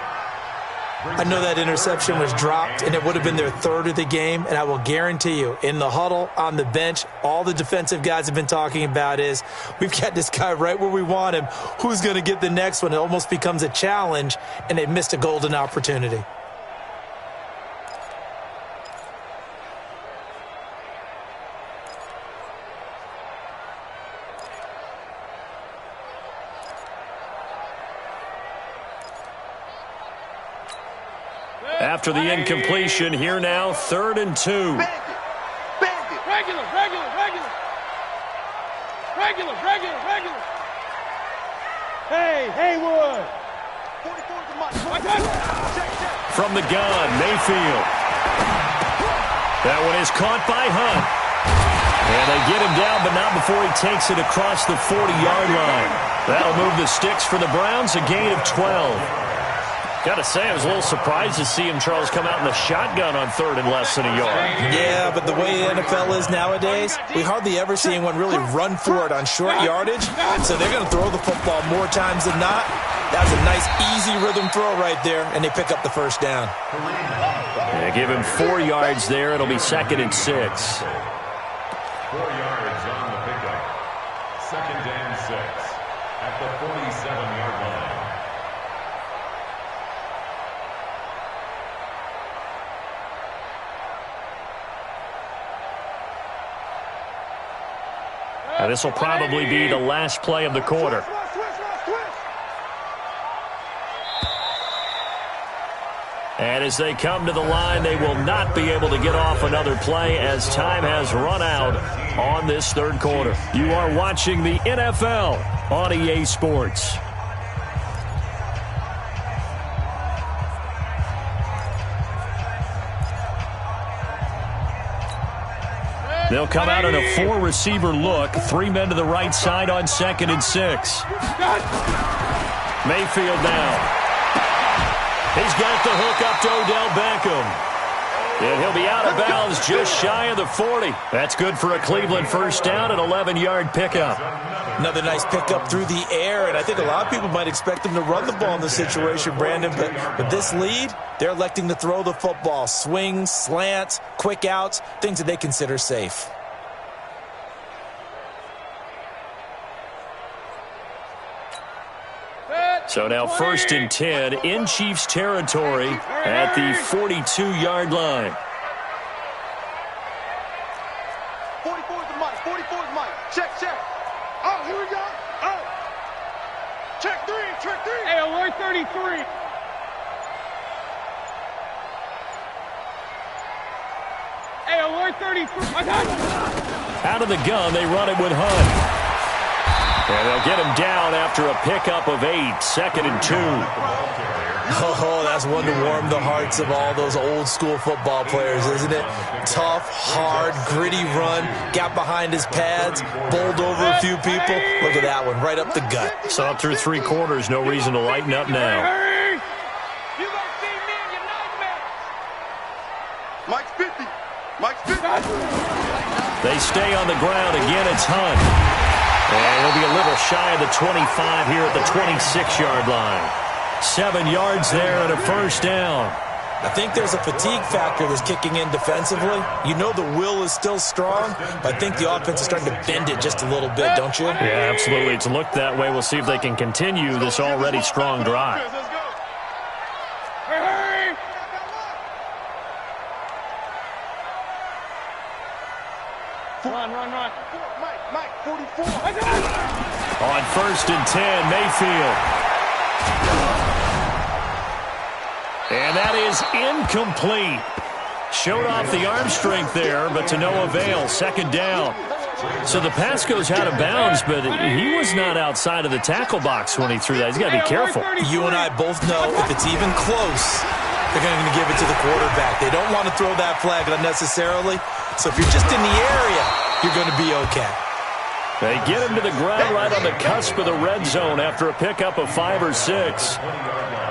I know that interception was dropped, and it would have been their 3rd of the game, and I will guarantee you, in the huddle, on the bench, all the defensive guys have been talking about is, we've got this guy right where we want him. Who's going to get the next one? It almost becomes a challenge, and they missed a golden opportunity. After the incompletion, here now, 3rd and 2. Regular. Hey, Haywood. From the gun, Mayfield. That one is caught by Hunt. And they get him down, but not before he takes it across the 40-yard line. That'll move the sticks for the Browns, a gain of 12. Got to say, I was a little surprised to see him, Charles, come out in the shotgun on 3rd and less than a yard. Yeah, but the way the NFL is nowadays, we hardly ever see anyone really run for it on short yardage. So they're going to throw the football more times than not. That was a nice, easy rhythm throw right there, and they pick up the 1st down. Yeah, give him 4 yards there. It'll be 2nd and 6. 4 yards on the pickup. 2nd and 6 at the 47-yard line. Now, this will probably be the last play of the quarter. And as they come to the line, they will not be able to get off another play as time has run out on this third quarter. You are watching the NFL on EA Sports. They'll come out in a 4-receiver look. 3 men to the right side on 2nd and 6. Mayfield now. He's got the hook up to Odell Beckham. And he'll be out of bounds just shy of the 40. That's good for a Cleveland first down, an 11-yard pickup. Another nice pickup through the air, and I think a lot of people might expect them to run the ball in this situation, Brandon, but with this lead, they're electing to throw the football. Swings, slants, quick outs, things that they consider safe. So now 1st and 10 in Chiefs territory at the 42-yard line. 44 is the mic. 44 is the mic. Check. Oh, here we go. Oh. Check 3. Hey, alert 33. Hey, alert 33. Out of the gun, they run it with Hunt. And they'll get him down after a pickup of 8, 2nd and 2. Oh, that's one to warm the hearts of all those old-school football players, isn't it? Tough, hard, gritty run, got behind his pads, bowled over a few people. Look at that one, right up the gut. Saw it through 3 quarters, no reason to lighten up now. You gonna see me in your nightmares. Mike's 50. Mike's 50. They stay on the ground. Again, it's Hunt. And he'll be a little shy of the 25 here at the 26-yard line. 7 yards there and a first down. I think there's a fatigue factor that's kicking in defensively. You know the will is still strong, but I think the offense is starting to bend it just a little bit, don't you? Yeah, absolutely. It's looked that way. We'll see if they can continue this already strong drive. Let's go. Hurry! Run. Mike, 44. On 1st and 10, Mayfield. And that is incomplete. Showed off the arm strength there, but to no avail. 2nd down. So the pass goes out of bounds, but he was not outside of the tackle box when he threw that. He's got to be careful. You and I both know if it's even close, they're going to give it to the quarterback. They don't want to throw that flag unnecessarily. So if you're just in the area, you're going to be okay. They get him to the ground right on the cusp of the red zone after a pickup of 5 or 6.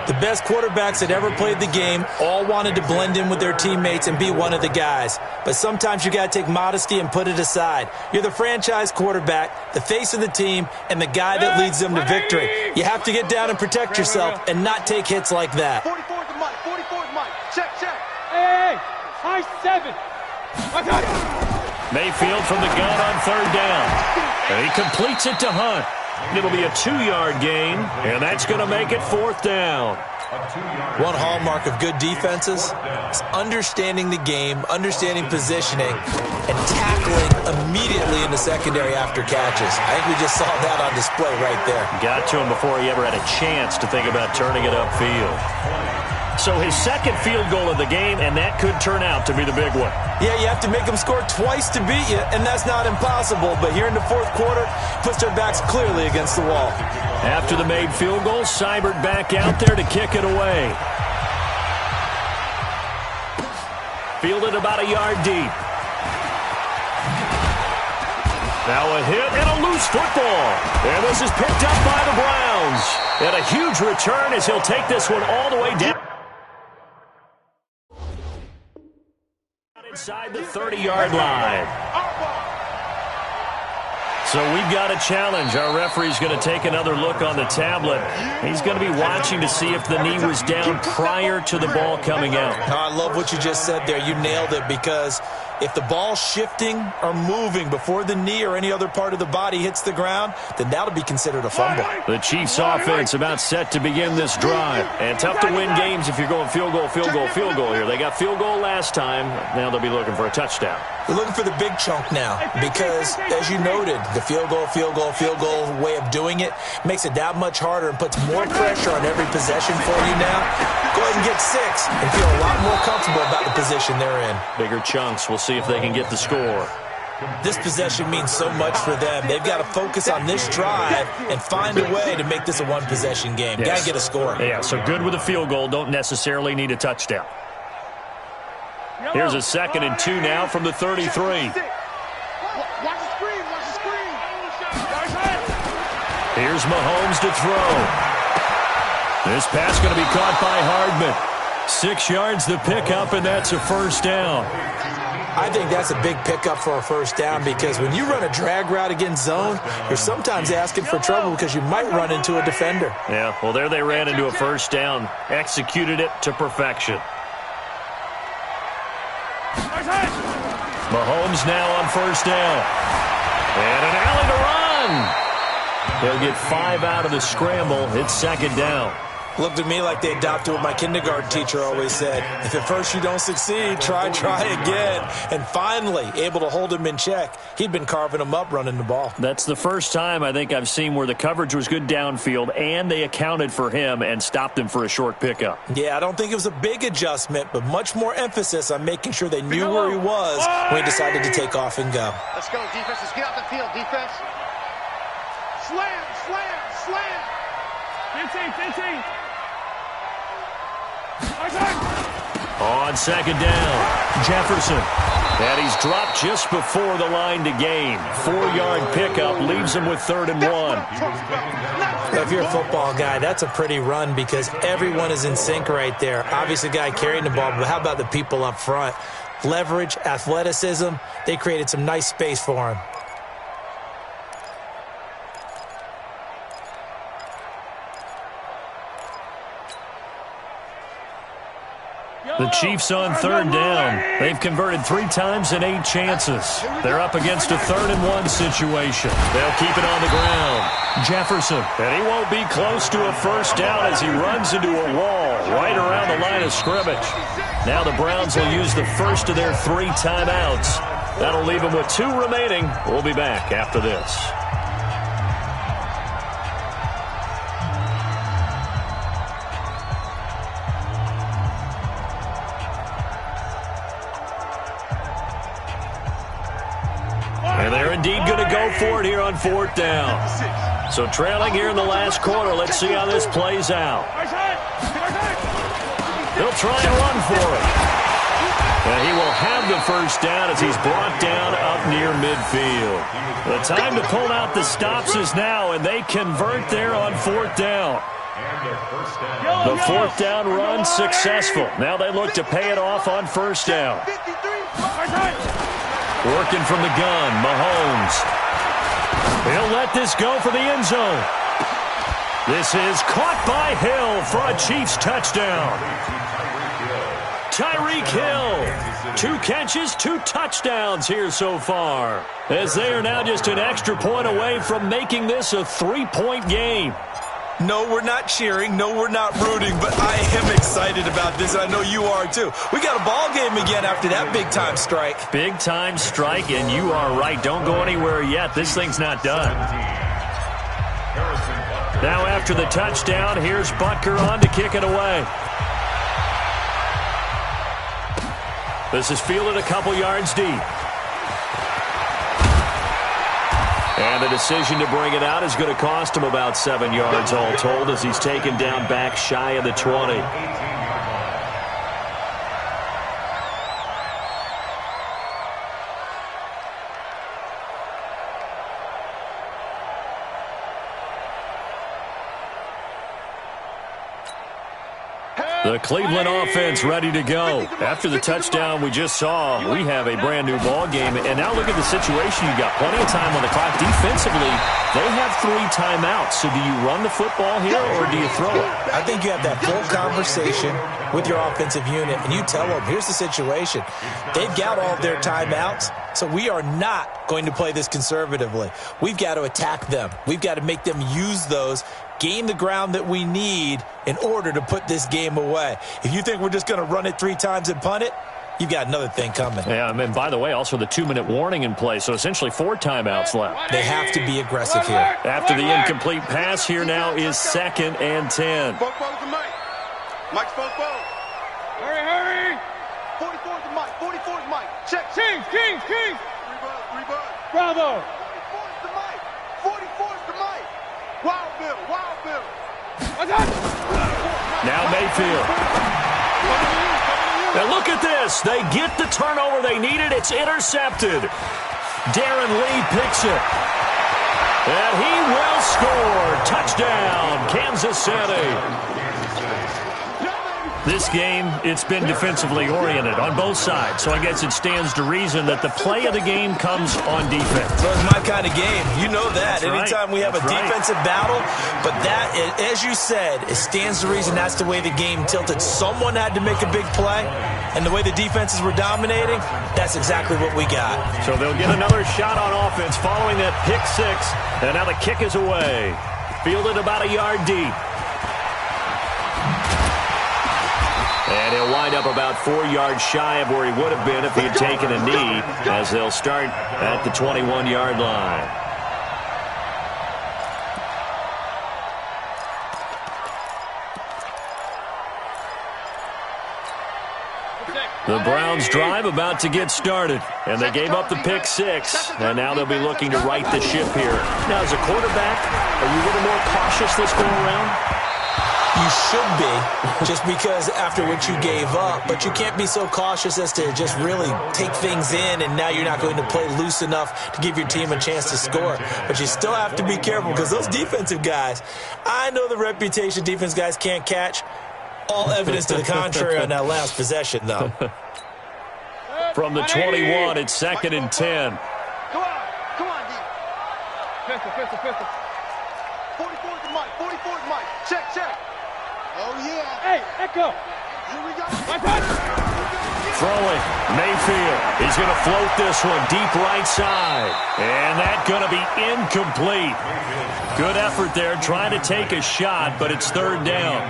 The best quarterbacks that ever played the game all wanted to blend in with their teammates and be one of the guys. But sometimes you got to take modesty and put it aside. You're the franchise quarterback, the face of the team, and the guy that leads them to victory. You have to get down and protect yourself and not take hits like that. 44 is the mic. 44 is the mic. Check. Hey, high 7. Mayfield from the gun on 3rd down. And he completes it to Hunt. It'll be a 2-yard gain, and that's going to make it 4th down. One hallmark of good defenses is understanding the game, understanding positioning, and tackling immediately in the secondary after catches. I think we just saw that on display right there. Got to him before he ever had a chance to think about turning it upfield. So his 2nd field goal of the game, and that could turn out to be the big one. Yeah, you have to make them score twice to beat you, and that's not impossible. But here in the 4th quarter, puts their backs clearly against the wall. After the made field goal, Seibert back out there to kick it away. Fielded about a yard deep. Now a hit and a loose football. And this is picked up by the Browns. And a huge return as he'll take this one all the way down. Inside the 30-yard line. So we've got a challenge. Our referee's going to take another look on the tablet. He's going to be watching to see if the knee was down prior to the ball coming out. I love what you just said there. You nailed it, because if the ball's shifting or moving before the knee or any other part of the body hits the ground, then that'll be considered a fumble. The Chiefs offense about set to begin this drive. And tough to win games if you're going field goal here. They got field goal last time. Now they'll be looking for a touchdown. They're looking for the big chunk now, because, as you noted, the field goal way of doing it makes it that much harder and puts more pressure on every possession for you now. Go ahead and get pick six and feel a lot more comfortable about the position they're in. Bigger chunks. We'll see if they can get the score. This possession means so much for them. They've got to focus on this drive and find a way to make this a one-possession game. Yes. Got to get a score. Yeah, so good with a field goal. Don't necessarily need a touchdown. Here's a 2nd and 2 now from the 33. Watch the screen, watch the screen. Here's Mahomes to throw. This pass going to be caught by Hardman. 6 yards the pickup, and that's a first down. I think that's a big pickup for a first down because when you run a drag route against zone, you're sometimes asking for trouble because you might run into a defender. Yeah, well, there they ran into a first down. Executed it to perfection. Mahomes now on first down. And an alley to run. They'll get 5 out of the scramble. It's 2nd down. Looked at me like they adopted what my kindergarten teacher always said. If at first you don't succeed, try again. And finally, able to hold him in check. He'd been carving him up running the ball. That's the first time I think I've seen where the coverage was good downfield and they accounted for him and stopped him for a short pickup. Yeah, I don't think it was a big adjustment, but much more emphasis on making sure they knew where he was when he decided to take off and go. Let's go, defense. Let's get out the field, defense. Slam, slam, slam. 15. On 2nd down, Jefferson. And he's dropped just before the line to gain. 4-yard pickup leaves him with 3rd and 1. If you're a football guy, that's a pretty run because everyone is in sync right there. Obviously, the guy carrying the ball, but how about the people up front? Leverage, athleticism, they created some nice space for him. The Chiefs on 3rd down. They've converted 3 times in 8 chances. They're up against a 3rd and 1 situation. They'll keep it on the ground. Jefferson. And he won't be close to a first down as he runs into a wall right around the line of scrimmage. Now the Browns will use the first of their 3 timeouts. That'll leave them with 2 remaining. We'll be back after this. And they're indeed going to go for it here on 4th down. So trailing here in the last quarter. Let's see how this plays out. He'll try and run for it. And he will have the first down as he's brought down up near midfield. The time to pull out the stops is now, and they convert there on 4th down. The 4th down run successful. Now they look to pay it off on first down. Working from the gun, Mahomes. He'll let this go for the end zone. This is caught by Hill for a Chiefs touchdown. Tyreek Hill. 2 catches, 2 touchdowns here so far. As they are now just an extra point away from making this a 3-point game. No, we're not cheering. No, we're not rooting, but I am excited about this, and I know you are too. We got a ball game again after that big-time strike. Big-time strike, and you are right. Don't go anywhere yet. This thing's not done. Now after the touchdown, here's Butker on to kick it away. This is fielded a couple yards deep. And the decision to bring it out is going to cost him about 7 yards all told as he's taken down back shy of the 20. The Cleveland offense ready to go. After the touchdown we just saw, we have a brand new ball game. And now look at the situation. You got plenty of time on the clock. Defensively, they have 3 timeouts. So do you run the football here or do you throw it? I think you have that full conversation with your offensive unit, and you tell them, here's the situation. They've got all of their timeouts, so we are not going to play this conservatively. We've got to attack them. We've got to make them use those, gain the ground that we need in order to put this game away. If you think we're just going to run it 3 times and punt it, you've got another thing coming. Yeah, and by the way, also the 2-minute warning in play, so essentially 4 timeouts left. They have to be aggressive here. After the incomplete pass, here now is 2nd and 10. Mike's both. Hurry! 44's the mic. 44's mic. Check. Kings. Rebirth. Bravo. 44's the mic. 44's the mic. Wild Bill. Now Mayfield. And look at this. They get the turnover they needed. It's intercepted. Darren Lee picks it. And he will score. Touchdown, Kansas City. This game, it's been defensively oriented on both sides, so I guess it stands to reason that the play of the game comes on defense. So it's my kind of game. You know that. That's Anytime right. we have That's a right. defensive battle, but that, as you said, it stands to reason that's the way the game tilted. Someone had to make a big play, and the way the defenses were dominating, that's exactly what we got. So they'll get another shot on offense following that pick six, and now the kick is away. Fielded about a yard deep. And he'll wind up about 4 yards shy of where he would have been if he had taken a knee, as they'll start at the 21-yard line. The Browns drive about to get started, and they gave up the pick six, and now they'll be looking to right the ship here. Now, as a quarterback, are you a little more cautious this go around? You should be, just because after what you gave up, but you can't be so cautious as to just really take things in, and now you're not going to play loose enough to give your team a chance to score. But you still have to be careful, because those defensive guys, I know the reputation defense guys can't catch. All evidence to the contrary on that last possession, though. From the 21, it's 2nd and 10. Come on, D. Pistol. 44's the mic. 44's mic. Check. Oh, yeah. Hey, Echo. Here we go. Throwing. Mayfield. He's going to float this one deep right side. And that's going to be incomplete. Good effort there, trying to take a shot, but it's 3rd down.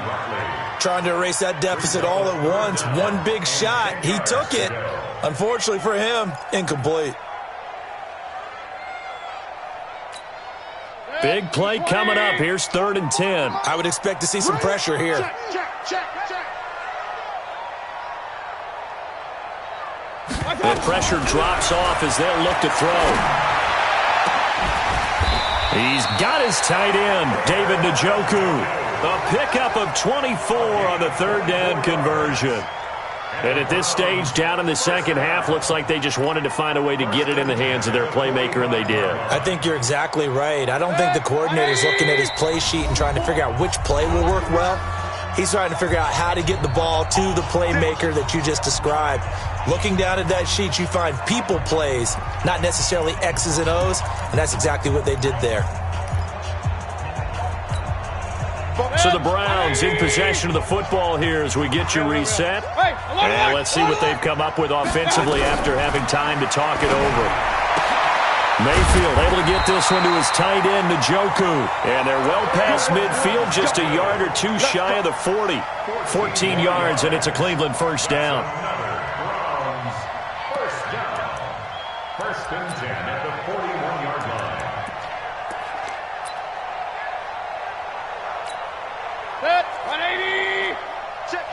Trying to erase that deficit all at once. One big shot. He took it. Unfortunately for him, incomplete. Big play coming up. Here's 3rd and 10. I would expect to see some pressure here. Check. The pressure drops off as they'll look to throw. He's got his tight end, David Njoku. A pickup of 24 on the 3rd down conversion. And at this stage, down in the second half, looks like they just wanted to find a way to get it in the hands of their playmaker, and they did. I think you're exactly right. I don't think the coordinator's looking at his play sheet and trying to figure out which play will work well. He's trying to figure out how to get the ball to the playmaker that you just described. Looking down at that sheet, you find people plays, not necessarily X's and O's, and that's exactly what they did there. So the Browns in possession of the football here as we get you reset. And let's see what they've come up with offensively after having time to talk it over. Mayfield able to get this one to his tight end, Njoku. And they're well past midfield, just a yard or two shy of the 40. 14 yards, and it's a Cleveland 1st down. First and 10 at the 41-yard line. Set. 180. Check.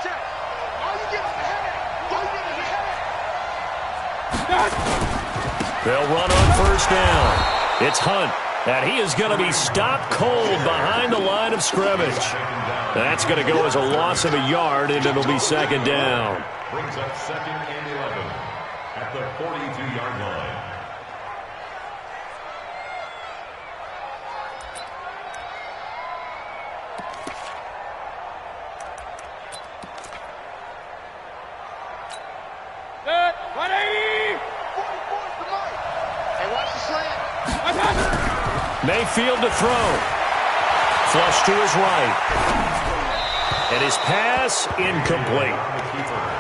All you get is a headache. They'll run on 1st down. It's Hunt, and he is going to be stopped cold behind the line of scrimmage. That's going to go as a loss of a yard, and it'll be 2nd down. Brings up 2nd and 11 at the 42-yard line. Set. 180. 44's the mic. Hey, watch the slant. Mayfield to throw. Flush to his right. And his pass incomplete.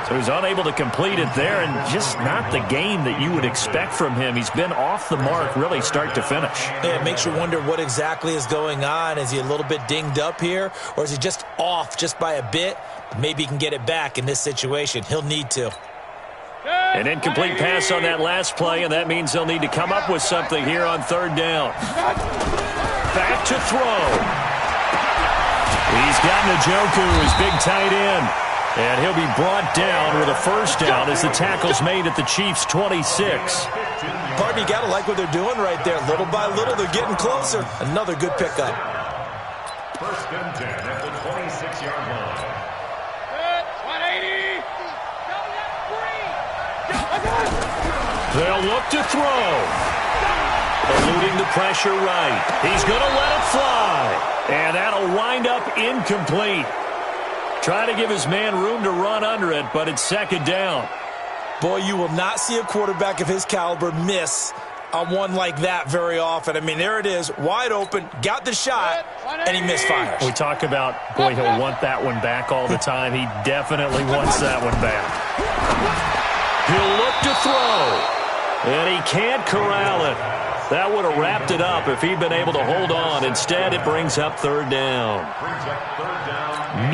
So he's unable to complete it there, and just not the game that you would expect from him. He's been off the mark really start to finish. Yeah, it makes you wonder what exactly is going on. Is he a little bit dinged up here, or is he just off just by a bit? Maybe he can get it back in this situation. He'll need to. An incomplete pass on that last play, and that means they'll need to come up with something here on 3rd down. Back to throw. He's got Njoku, his big tight end. And he'll be brought down with a first down as the tackle's made at the Chiefs' 26. Partner, you got to like what they're doing right there. Little by little, they're getting closer. Another good pickup. First and 10 at the 26-yard line. 180. They'll look to throw. Eluding the pressure right. He's going to let it fly. And that'll wind up incomplete. Trying to give his man room to run under it, but it's second down. Boy, you will not see a quarterback of his caliber miss on one like that very often. I mean, there it is, wide open, got the shot, and he misfires. We talk about, boy, he'll want that one back all the time. He definitely wants that one back. He'll look to throw, and he can't corral it. That would have wrapped it up if he'd been able to hold on. Instead, it brings up third down.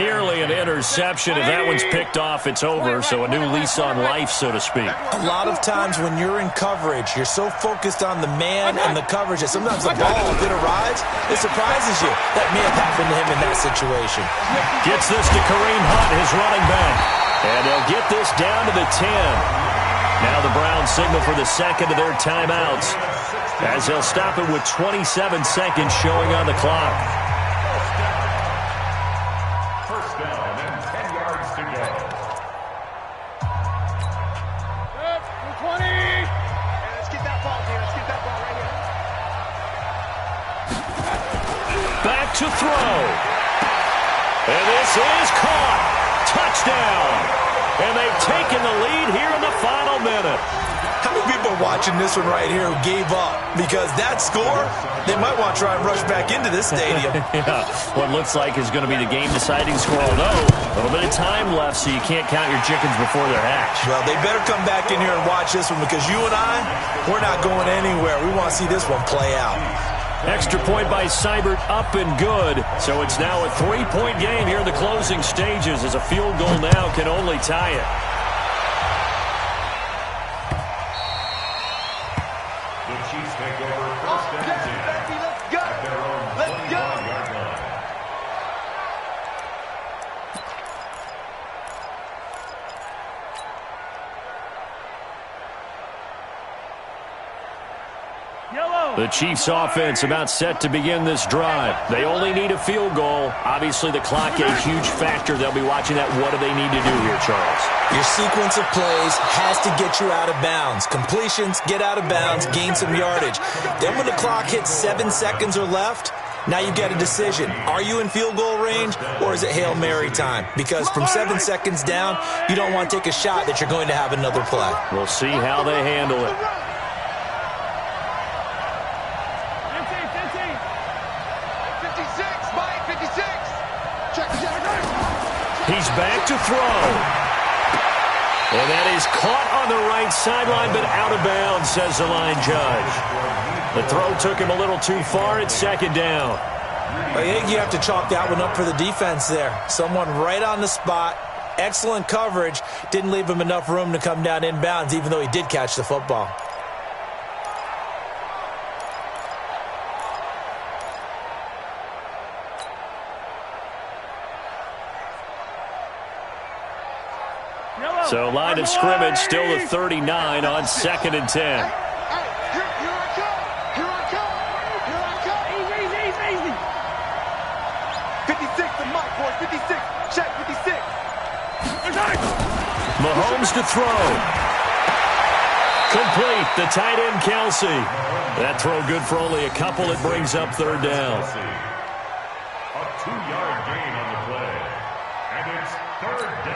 Nearly an interception. If that one's picked off, it's over. So a new lease on life, so to speak. A lot of times when you're in coverage, you're so focused on the man and the coverage that sometimes the ball, if it arrives, it surprises you. That may have happened to him in that situation. Gets this to Kareem Hunt, his running back. And they'll get this down to the 10. Now the Browns signal for the second of their timeouts, as they'll stop it with 27 seconds showing on the clock. First down and 10 yards to go. 20. Let's get that ball here. Let's get that ball right here. Back to throw. And this is caught. Touchdown. And they've taken the lead here in the final minute. How many people are watching this one right here who gave up? Because that score, they might want to try and rush back into this stadium. Yeah, what looks like is going to be the game-deciding score, although a little bit of time left, so you can't count your chickens before they're hatched. Well, they better come back in here and watch this one, because you and I, we're not going anywhere. We want to see this one play out. Extra point by Seibert, up and good. So it's now a 3-point game here in the closing stages, as a field goal now can only tie it. The Chiefs take over first and 10 Let's go. at their own Let's go. 25-yard line. The Chiefs offense about set to begin this drive. They only need a field goal. Obviously, the clock a huge factor. They'll be watching that. What do they need to do here, Charles? Your sequence of plays has to get you out of bounds. Completions, get out of bounds, gain some yardage. Then when the clock hits 7 seconds or left, now you get a decision. Are you in field goal range, or is it Hail Mary time? Because from 7 seconds down, you don't want to take a shot that you're going to have another play. We'll see how they handle it. 56, Mike, 56. Check. He's back to throw. And that is caught on the right sideline, but out of bounds, says the line judge. The throw took him a little too far. It's second down. I think you have to chalk that one up for the defense there. Someone right on the spot. Excellent coverage. Didn't leave him enough room to come down inbounds, even though he did catch the football. So line of scrimmage still the 39 on second and 10. Here I come. Easy. 56 to Mike, boys. 56. Check, 56. Mahomes to throw. Complete. The tight end, Kelsey. That throw good for only a couple. It brings up third down. A 2-yard gain on the play. And it's third down.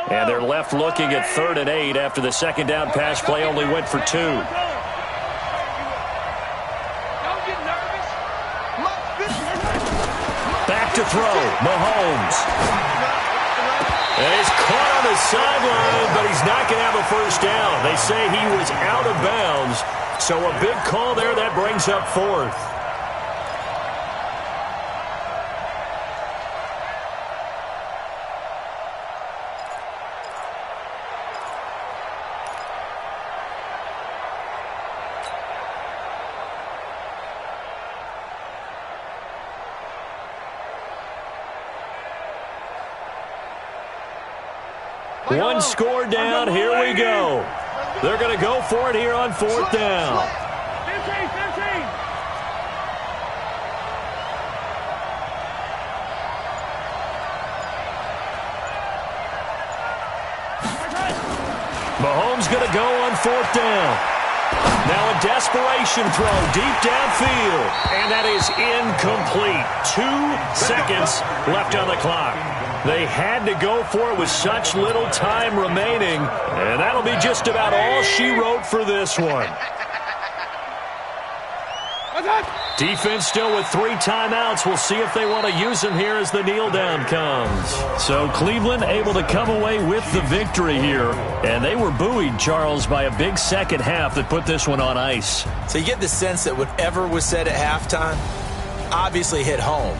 And they're left looking at 3rd and 8 after the second down pass play only went for 2. Don't get nervous. Back to throw. Mahomes. And he's caught on the sideline, but he's not going to have a first down. They say he was out of bounds. So a big call there. That brings up 4th. One score down. Here we go. They're going to go for it here on 4th down. Mahomes going to go on 4th down. Now a desperation throw deep downfield. And that is incomplete. 2 seconds left on the clock. They had to go for it with such little time remaining. And that'll be just about all she wrote for this one. Defense still with 3 timeouts. We'll see if they want to use them here as the kneel down comes. So Cleveland able to come away with the victory here. And they were buoyed, Charles, by a big second half that put this one on ice. So you get the sense that whatever was said at halftime obviously hit home.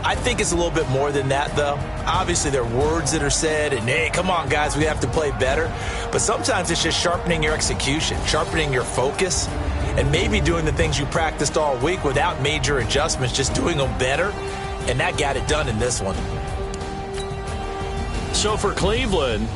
I think it's a little bit more than that, though. Obviously, there are words that are said, and, hey, come on, guys, we have to play better. But sometimes it's just sharpening your execution, sharpening your focus, and maybe doing the things you practiced all week without major adjustments, just doing them better. And that got it done in this one. So for Cleveland,